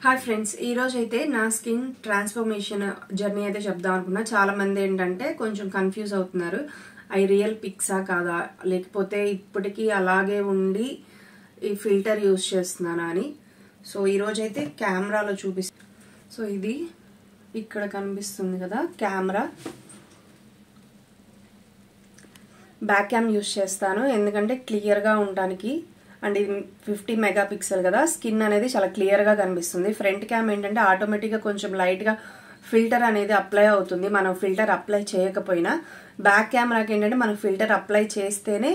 Hi friends, ఈ రోజు అయితే నా స్కిన్ ట్రాన్స్ఫర్మేషన్ జర్నీ అయితే చెప్దాం అనుకున్నా. చాలా మంది ఏంటంటే కొంచెం కన్ఫ్యూజ్ అవుతున్నారు, అవి రియల్ పిక్సా కాదా, లేకపోతే ఇప్పటికీ అలాగే ఉండి ఈ ఫిల్టర్ యూజ్ చేస్తున్నానా అని. సో ఈ రోజు అయితే కెమెరాలో చూపిస్తాను. సో ఇది ఇక్కడ కనిపిస్తుంది కదా కెమెరా, బ్యాక్ క్యామ్ యూజ్ చేస్తాను ఎందుకంటే క్లియర్గా ఉండడానికి. అండ్ ఇది 50 మెగాపిక్సెల్ కదా, స్కిన్ అనేది చాలా క్లియర్గా కనిపిస్తుంది. ఫ్రంట్ క్యామ్ ఏంటంటే ఆటోమేటిక్గా కొంచెం లైట్గా ఫిల్టర్ అనేది అప్లై అవుతుంది, మనం ఫిల్టర్ అప్లై చేయకపోయినా. బ్యాక్ కెమెరాకి ఏంటంటే మనం ఫిల్టర్ అప్లై చేస్తేనే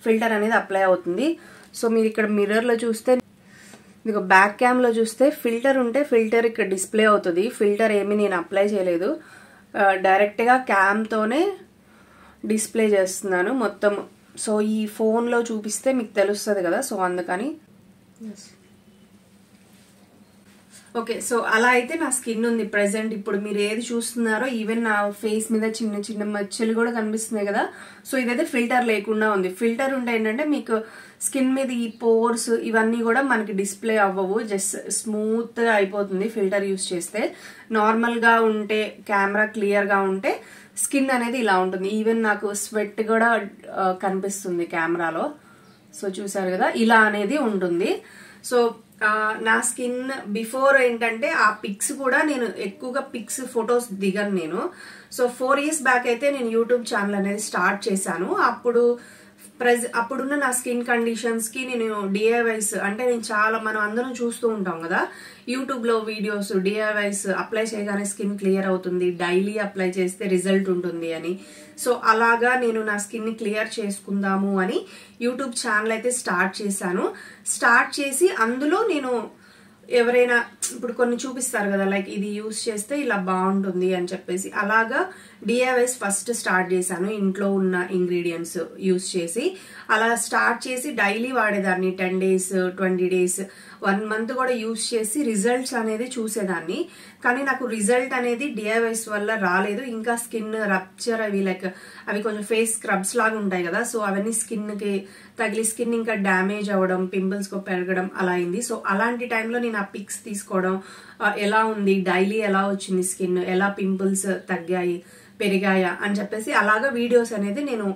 ఫిల్టర్ అనేది అప్లై అవుతుంది. సో మీరు ఇక్కడ మిర్రర్లో చూస్తే, మీకు బ్యాక్ క్యామ్లో చూస్తే ఫిల్టర్ ఉంటే ఫిల్టర్ ఇక్కడ డిస్ప్లే అవుతుంది. ఫిల్టర్ ఏమీ నేను అప్లై చేయలేదు, డైరెక్ట్గా క్యామ్తోనే డిస్ప్లే చేస్తున్నాను మొత్తం. సో ఈ ఫోన్లో చూపిస్తే మీకు తెలుస్తుంది కదా, సో అందుకని. ఓకే, సో అలా అయితే నా స్కిన్ ఉంది ప్రెసెంట్. ఇప్పుడు మీరు ఏది చూస్తున్నారో ఈవెన్ నా ఫేస్ మీద చిన్న చిన్న మచ్చలు కూడా కనిపిస్తున్నాయి కదా. సో ఇదైతే ఫిల్టర్ లేకుండా ఉంది. ఫిల్టర్ ఉంటే ఏంటంటే మీకు స్కిన్ మీద ఈ పోర్స్ ఇవన్నీ కూడా మనకి డిస్ప్లే అవ్వవు, జస్ట్ స్మూత్ అయిపోతుంది ఫిల్టర్ యూస్ చేస్తే. నార్మల్గా ఉంటే, కెమెరా క్లియర్గా ఉంటే స్కిన్ అనేది ఇలా ఉంటుంది. ఈవెన్ నాకు స్వెట్ కూడా కనిపిస్తుంది కెమెరాలో. సో చూసారు కదా, ఇలా అనేది ఉంటుంది. సో నా స్కిన్ బిఫోర్ ఏంటంటే ఆ పిక్స్ కూడా నేను ఎక్కువగా పిక్స్ ఫొటోస్ దిగను నేను. సో 4 years బ్యాక్ అయితే నేను యూట్యూబ్ ఛానల్ అనేది స్టార్ట్ చేశాను. అప్పుడున్న నా స్కిన్ కండిషన్స్ కి నేను డిఐవైస్ అంటే మనం అందరం చూస్తూ ఉంటాం కదా యూట్యూబ్ లో వీడియోస్, డిఐవైస్ అప్లై చేయగానే స్కిన్ క్లియర్ అవుతుంది, డైలీ అప్లై చేస్తే రిజల్ట్ ఉంటుంది అని. సో అలాగా నేను నా స్కిన్ ని క్లియర్ చేసుకుందాము అని యూట్యూబ్ ఛానల్ అయితే స్టార్ట్ చేశాను. స్టార్ట్ చేసి అందులో నేను ఎవరైనా ఇప్పుడు కొన్ని చూపిస్తారు కదా, లైక్ ఇది యూస్ చేస్తే ఇలా బాగుంటుంది అని చెప్పేసి, అలాగా డిఐవైస్ ఫస్ట్ స్టార్ట్ చేశాను. ఇంట్లో ఉన్న ఇంగ్రీడియంట్స్ యూస్ చేసి అలా స్టార్ట్ చేసి డైలీ వాడేదాన్ని. 10 days, 20 days, 1 month కూడా యూస్ చేసి రిజల్ట్స్ అనేది చూసేదాన్ని. కానీ నాకు రిజల్ట్ అనేది డిఐవైస్ వల్ల రాలేదు. ఇంకా స్కిన్ రప్చర్ అవి కొంచెం ఫేస్ స్క్రబ్స్ లాగా ఉంటాయి కదా, సో అవన్నీ స్కిన్ కి తగిలి స్కిన్ ఇంకా డ్యామేజ్ అవ్వడం, పింపుల్స్ పెరగడం అలా అయింది. సో అలాంటి టైంలో నేను ఆ పిక్స్ తీసుకోవడం, ఎలా ఉంది, డైలీ ఎలా వచ్చింది స్కిన్, ఎలా పింపుల్స్ తగ్గాయి, పెరిగాయా అని చెప్పేసి అలాగా వీడియోస్ అనేది నేను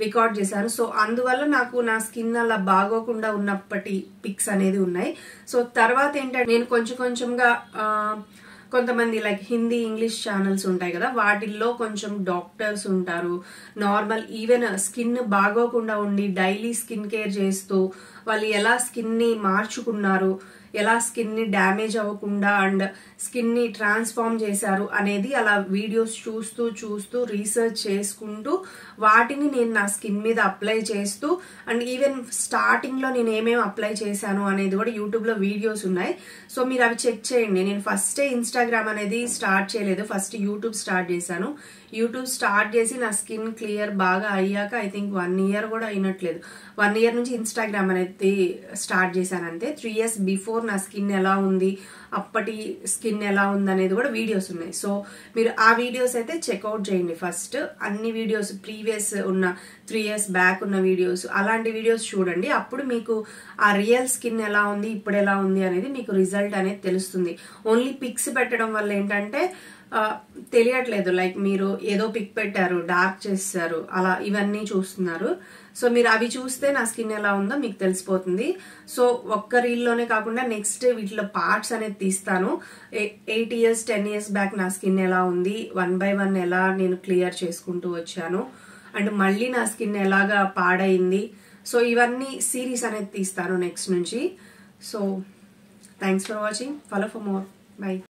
రికార్డ్ చేశాను. సో అందువల్ల నాకు నా స్కిన్ అలా బాగోకుండా ఉన్నప్పటి పిక్స్ అనేది ఉన్నాయి. సో తర్వాత ఏంటంటే నేను కొంచెంగా కొంతమంది లైక్ హిందీ, ఇంగ్లీష్ ఛానల్స్ ఉంటాయి కదా, వాటిల్లో కొంచెం డాక్టర్స్ ఉంటారు. నార్మల్ ఈవెన్ స్కిన్ బాగోకుండా ఉండి డైలీ స్కిన్ కేర్ చేస్తూ వాళ్ళు ఎలా స్కిన్ ని మార్చుకున్నారు, ఎలా స్కిన్ ని డ్యామేజ్ అవ్వకుండా అండ్ స్కిన్ ని ట్రాన్స్ఫార్మ్ చేశారు అనేది అలా వీడియోస్ చూస్తూ రీసెర్చ్ చేసుకుంటూ వాటిని నేను నా స్కిన్ మీద అప్లై చేస్తూ, అండ్ ఈవెన్ స్టార్టింగ్ లో నేను ఏమేమి అప్లై చేశాను అనేది కూడా యూట్యూబ్ లో వీడియోస్ ఉన్నాయి. సో మీరు అవి చెక్ చేయండి. నేను ఫస్టే ఇన్స్టాగ్రామ్ అనేది స్టార్ట్ చేయలేదు, ఫస్ట్ యూట్యూబ్ స్టార్ట్ చేశాను. యూట్యూబ్ స్టార్ట్ చేసి నా స్కిన్ క్లియర్ బాగా అయ్యాక ఐ థింక్ 1 year కూడా అయినట్లేదు, 1 year నుంచి ఇన్స్టాగ్రామ్ అనేది స్టార్ట్ చేశాను అంతే. 3 years బిఫోర్ నా స్కిన్ ఎలా ఉంది, అప్పటి స్కిన్ ఎలా ఉంది అనేది కూడా వీడియోస్ ఉన్నాయి. సో మీరు ఆ వీడియోస్ అయితే చెక్అవుట్ చేయండి. ఫస్ట్ అన్ని వీడియోస్ ప్రీవియస్ ఉన్న 3 years బ్యాక్ ఉన్న వీడియోస్, అలాంటి వీడియోస్ చూడండి. అప్పుడు మీకు ఆ రియల్ స్కిన్ ఎలా ఉంది, ఇప్పుడు ఎలా ఉంది అనేది మీకు రిజల్ట్ అనేది తెలుస్తుంది. ఓన్లీ పిక్స్ పెట్టడం వల్ల ఏంటంటే తెలియట్లేదు, లైక్ మీరు ఏదో పిక్ పెట్టారు, డార్క్ చేస్తారు, అలా ఇవన్నీ చూస్తున్నారు. సో మీరు అవి చూస్తే నా స్కిన్ ఎలా ఉందో మీకు తెలిసిపోతుంది. సో ఒక్క రీల్లోనే కాకుండా నెక్స్ట్ వీటిలో పార్ట్స్ అనేది తీస్తాను. 8 years, 10 years బ్యాక్ నా స్కిన్ ఎలా ఉంది, 1 by 1 ఎలా నేను క్లియర్ చేసుకుంటూ వచ్చాను, అండ్ మళ్ళీ నా స్కిన్ ఎలాగా పాడైంది. సో ఇవన్నీ సిరీస్ అనేది తీస్తాను నెక్స్ట్ నుంచి. So thanks for watching, follow for more, by.